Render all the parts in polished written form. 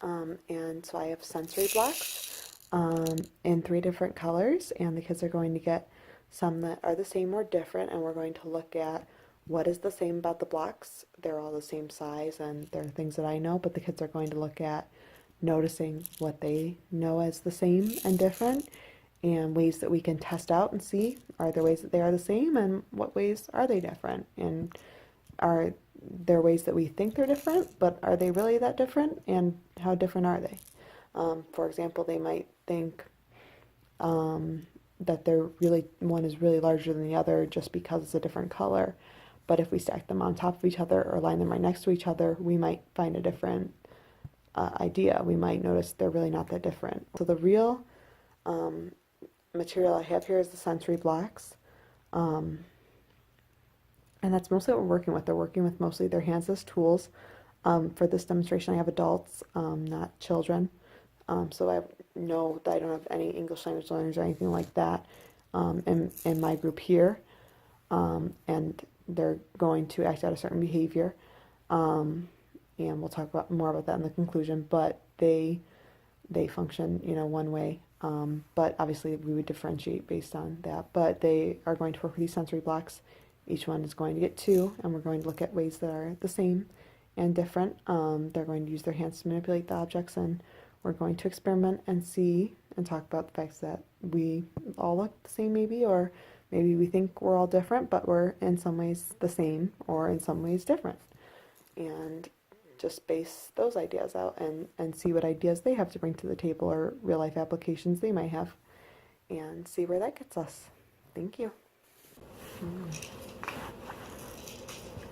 and so I have sensory blocks in 3 different colors, and the kids are going to get some that are the same or different, and we're going to look at what is the same about the blocks. They're all the same size, and they're things that I know, but the kids are going to look at noticing what they know as the same and different, and ways that we can test out and see, are there ways that they are the same, and what ways are they different, and are there ways that we think they're different, but are they really that different, and how different are they? For example, they might think that one is really larger than the other just because it's a different color, but if we stack them on top of each other or line them right next to each other, we might find a different idea. We might notice they're really not that different. So the real material I have here is the sensory blocks. And that's mostly what we're working with. They're working with mostly their hands as tools. For this demonstration, I have adults, not children. So I know that I don't have any English language learners or anything like that in my group here. And they're going to act out a certain behavior. And we'll talk more about that in the conclusion. But they function, one way. But obviously we would differentiate based on that. But they are going to work with these sensory blocks. Each one is going to get 2, and we're going to look at ways that are the same and different. They're going to use their hands to manipulate the objects, and we're going to experiment and see and talk about the facts that we all look the same maybe, or maybe we think we're all different, but we're in some ways the same or in some ways different. And just base those ideas out and see what ideas they have to bring to the table or real life applications they might have, and see where that gets us. Thank you.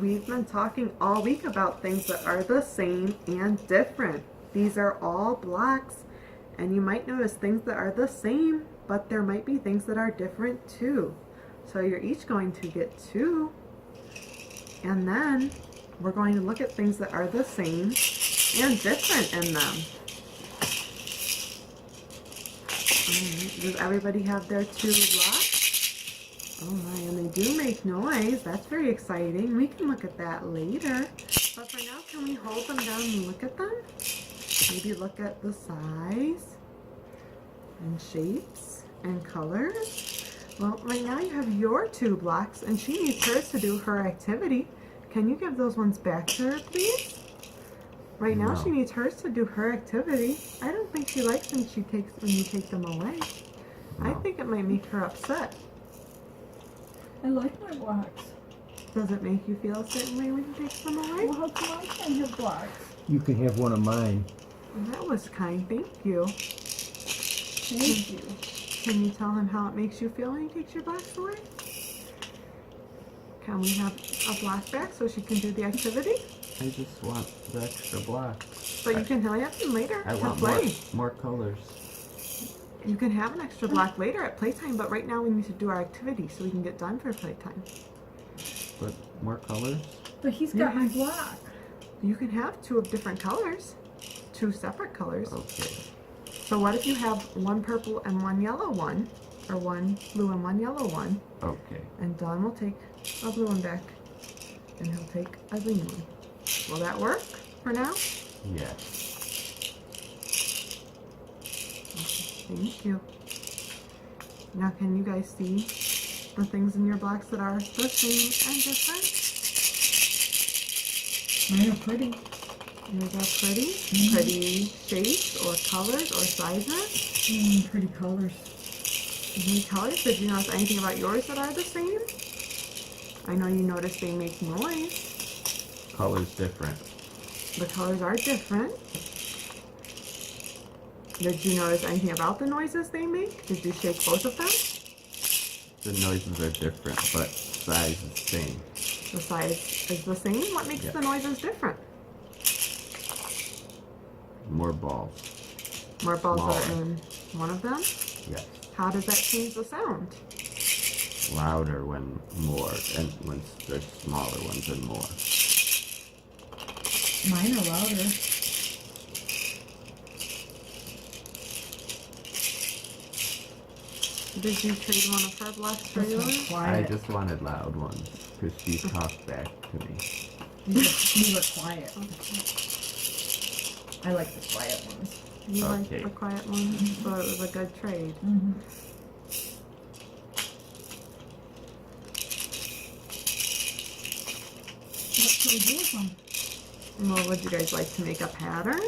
We've been talking all week about things that are the same and different. These are all blocks, and you might notice things that are the same, but there might be things that are different too. So you're each going to get 2, and then we're going to look at things that are the same and different in them. Alright, does everybody have their 2 blocks? Oh my, and they do make noise. That's very exciting. We can look at that later. But for now, can we hold them down and look at them? Maybe look at the size and shapes and colors. Well, right now you have your 2 blocks, and she needs hers to do her activity. Can you give those ones back to her, please? Right now she needs hers to do her activity. I don't think she likes when you take them away. No. I think it might make her upset. I like my blocks. Does it make you feel a certain way when you take them away? Well, how come I can't have blocks? You can have one of mine. Well, that was kind. Thank you. Thank you. Can you tell him how it makes you feel when he takes your blocks away? Can we have a block back so she can do the activity? I just want the extra blocks. But you can have them later. I want more colors. You can have an extra block later at playtime, but right now we need to do our activity so we can get done for playtime. But more colors? But he's got my block. You can have 2 of different colors. 2 separate colors. Okay. So what if you have 1 purple and 1 yellow one? Or 1 blue and 1 yellow one? Okay. And Don will take a blue one back. And he'll take a green one. Will that work for now? Yes. Thank you. Now can you guys see the things in your blocks that are the same and different? Mine are pretty. Yours are pretty? Mm-hmm. Pretty shapes or colors or sizes? Pretty colors. Pretty colors? Did you notice anything about yours that are the same? I know you noticed they make noise. Colors different. The colors are different. Did you notice anything about the noises they make? Did you shake both of them? The noises are different, but size is the same. The size is the same? What makes the noises different? More balls. More balls Smaller. are in one of them? Yes. How does that change the sound? Louder when more, and when there's smaller ones and more. Mine are louder. Did you trade one of her blocks for yours? I just wanted loud ones, because she talked back to me. You were quiet. Okay. I like the quiet ones. You like Okay. the quiet one, so it was a good trade. Mm-hmm. What should we do with them? Well, would you guys like to make a pattern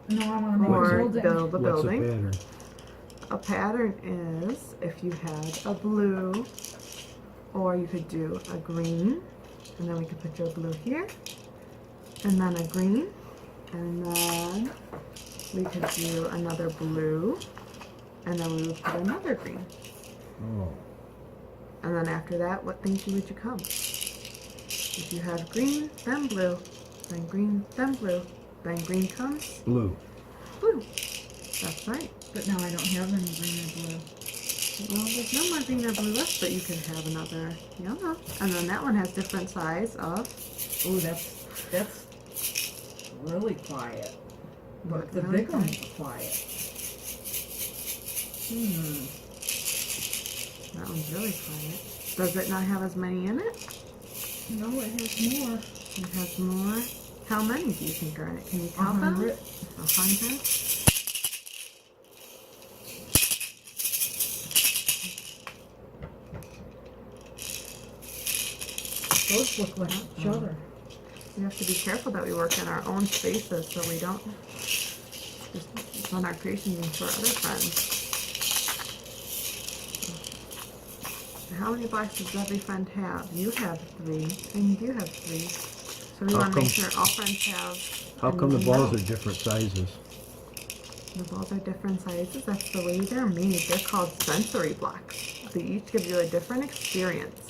No, I want to make or a building. build a What's a building? pattern? A pattern is if you had a blue, or you could do a green, and then we could put your blue here, and then a green, and then we could do another blue, and then we would put another green. Oh, And then after that, what things would you come? If you had green, then blue, then green, then blue, then green comes blue. blue. That's right. But now I don't have any green or blue. Well, there's no more green or blue left, but you can have another yellow. And then that one has different size of. Oh, that's really quiet. But the really big one's quiet. That one's really quiet. Does it not have as many in it? No, it has more. It has more. How many do you think are in it? Can you count them? 100. 100? Those look like each other. We have to be careful that we work in our own spaces so we don't just run our creations into our other friends. How many blocks does every friend have? You have 3, and you have 3. So we How want to make come- sure all friends have. How and come the we balls know. are different sizes? The balls are different sizes. That's the way they're made. They're called sensory blocks. They each give you a different experience.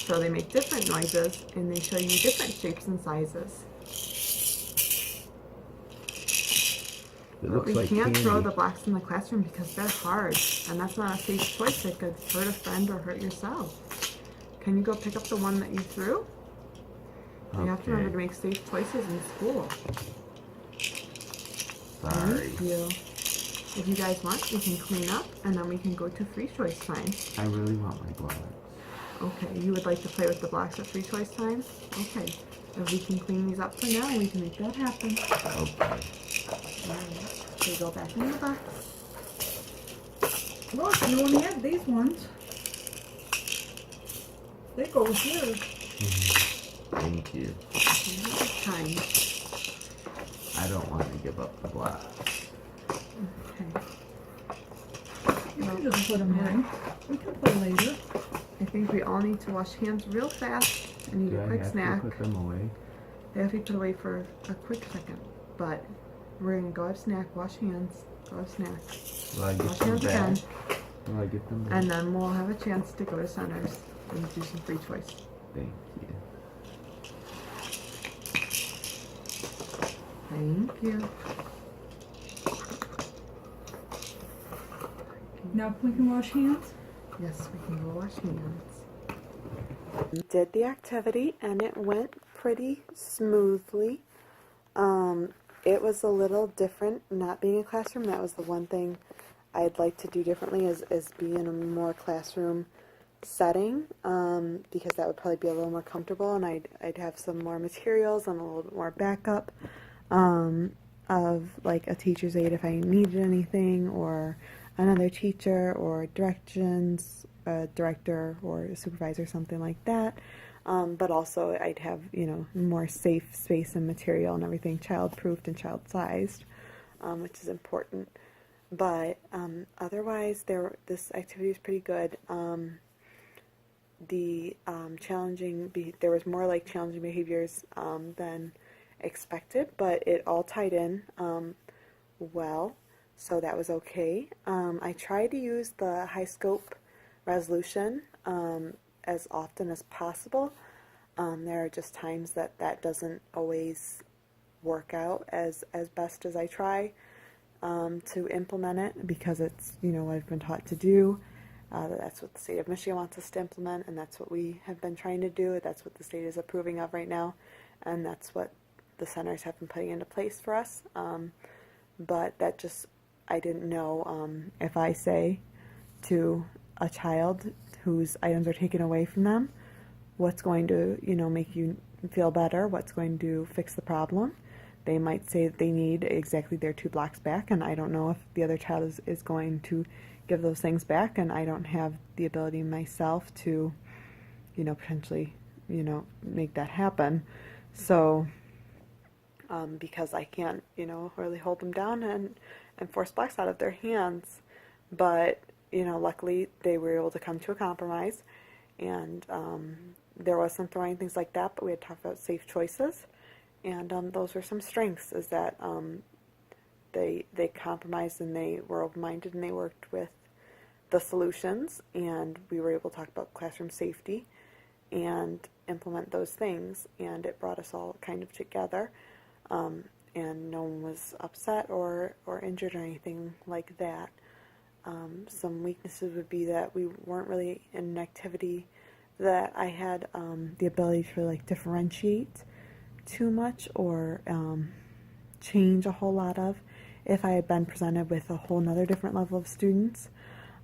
So they make different noises, and they show you different shapes and sizes. It But looks we like can't candy. throw the blocks in the classroom because they're hard, and that's not a safe choice. It could hurt a friend or hurt yourself. Can you go pick up the one that you threw? You have to remember to make safe choices in school. Sorry. Thank you. If you guys want, we can clean up, and then we can go to free choice time. I really want my blocks. Okay, you would like to play with the blocks at free choice time? Okay. If we can clean these up for now, we can make that happen. Okay. Alright, so go back in the box. Look, you only have these ones. They go here. Thank you. Time. I don't want to give up the blocks. Okay. You can just put them in. We can play later. I think we all need to wash hands real fast and eat Do a I quick have snack. to put them away? They have to be put away for a quick second, but we're gonna go have snack, wash hands, go have snack, Will I get wash them hands back? again, Will I get them back? and then we'll have a chance to go to centers and do some free choice. Thank you. Thank you. Now we can wash hands. Yes, we can go wash hands. Did the activity and it went pretty smoothly. It was a little different not being a classroom. That was the one thing I'd like to do differently is be in a more classroom setting, because that would probably be a little more comfortable, and I'd have some more materials and a little bit more backup of like a teacher's aide if I needed anything, or another teacher, or directions, a director or a supervisor, something like that. But also I'd have, more safe space and material and everything child-proofed and child-sized, which is important. But otherwise, this activity is pretty good. There was more like challenging behaviors than expected, but it all tied in well, so that was okay. I tried to use the high scope resolution as often as possible. There are just times that doesn't always work out as best as I try to implement it, because it's what I've been taught to do. That's what the state of Michigan wants us to implement, and that's what we have been trying to do. That's what the state is approving of right now, and that's what the centers have been putting into place for us. But that just, I didn't know if I say to a child whose items are taken away from them, what's going to, make you feel better, what's going to fix the problem. they might say that they need exactly their 2 blocks back, and I don't know if the other child is going to give those things back, and I don't have the ability myself to, potentially, make that happen. So, because I can't, really hold them down and force blocks out of their hands. But, luckily they were able to come to a compromise, and there was some throwing, things like that, but we had talked about safe choices, and those were some strengths, is that they compromised and they were open-minded and they worked with the solutions, and we were able to talk about classroom safety and implement those things, and it brought us all kind of together, and no one was upset or injured or anything like that. Some weaknesses would be that we weren't really in an activity that I had the ability to like differentiate too much or change a whole lot of. If I had been presented with a whole nother different level of students,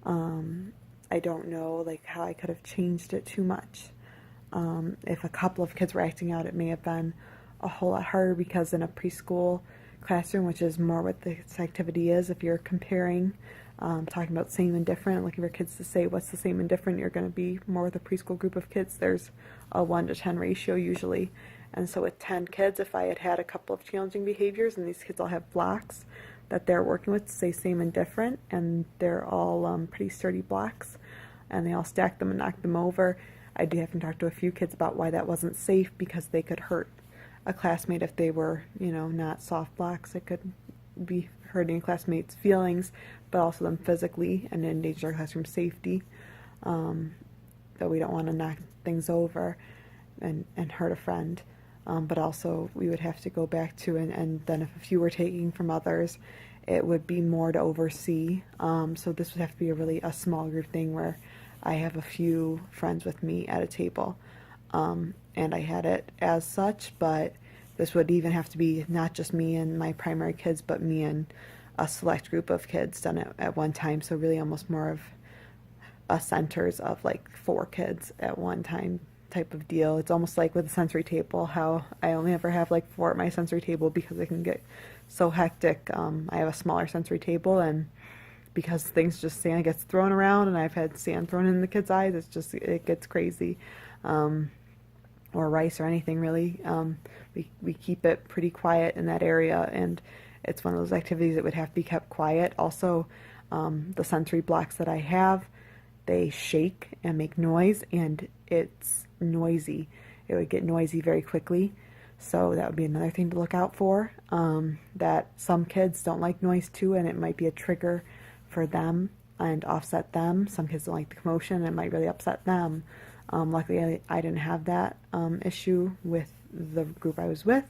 I don't know like how I could have changed it too much. If a couple of kids were acting out, it may have been a whole lot harder, because in a preschool classroom, which is more what this activity is, if you're comparing, talking about same and different, looking for kids to say what's the same and different, you're going to be more with a preschool group of kids. There's a 1 to 10 ratio usually. And so with 10 kids, if I had had a couple of challenging behaviors, and these kids all have blocks that they're working with to say same and different, and they're all pretty sturdy blocks, and they all stack them and knock them over, I do have to talk to a few kids about why that wasn't safe, because they could hurt a classmate if they were, not soft blocks. It could be hurting a classmate's feelings, but also them physically, and endanger classroom safety. That we don't want to knock things over and hurt a friend. But also we would have to go back to, and then if a few were taking from others, it would be more to oversee. So this would have to be a small group thing where I have a few friends with me at a table. And I had it as such, but this would even have to be not just me and my primary kids, but me and a select group of kids done it at one time. So really almost more of a centers of like 4 kids at one time type of deal. It's almost like with a sensory table, how I only ever have like 4 at my sensory table because it can get so hectic. I have a smaller sensory table, and because things just, sand gets thrown around, and I've had sand thrown in the kids' eyes, it gets crazy. Or rice or anything really. We keep it pretty quiet in that area, and it's one of those activities that would have to be kept quiet. Also, the sensory blocks that I have, they shake and make noise, and it's noisy. It would get noisy very quickly, so that would be another thing to look out for. That some kids don't like noise too, and it might be a trigger for them and offset them. Some kids don't like the commotion, and it might really upset them. Luckily, I didn't have that issue with the group I was with,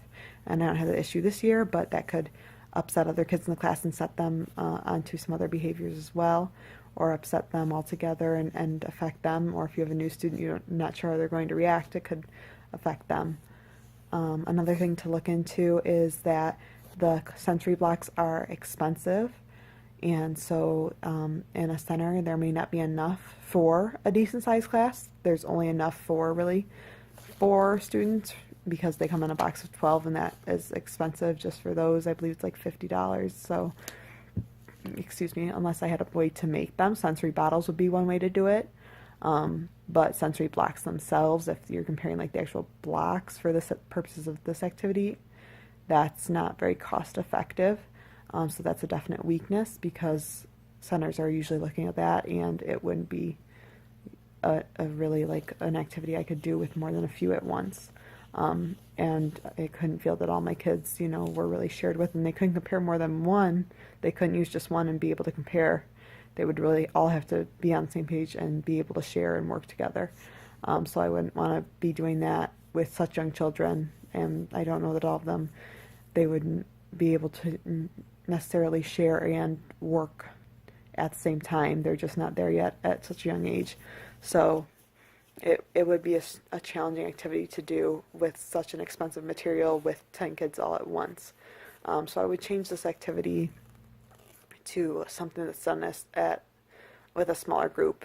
and I don't have the issue this year, but that could upset other kids in the class and set them onto some other behaviors as well, or upset them altogether and affect them. Or if you have a new student, you're not sure how they're going to react, it could affect them. Another thing to look into is that the sensory blocks are expensive. And so in a center, there may not be enough for a decent sized class. There's only enough for really 4 students, because they come in a box of 12, and that is expensive just for those. I believe it's like $50. So, excuse me, unless I had a way to make them. Sensory bottles would be one way to do it. But sensory blocks themselves, if you're comparing like the actual blocks for the purposes of this activity, that's not very cost effective. So that's a definite weakness, because centers are usually looking at that, and it wouldn't be a really like an activity I could do with more than a few at once. And I couldn't feel that all my kids, were really shared with, and they couldn't compare more than one. They couldn't use just one and be able to compare. They would really all have to be on the same page and be able to share and work together. So I wouldn't want to be doing that with such young children, and I don't know that all of them, they wouldn't be able to necessarily share and work at the same time. They're just not there yet at such a young age. So it would be a challenging activity to do with such an expensive material with 10 kids all at once. So I would change this activity to something that's done with a smaller group,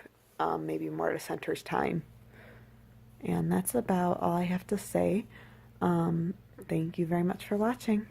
maybe more at a center's time. And that's about all I have to say. Thank you very much for watching.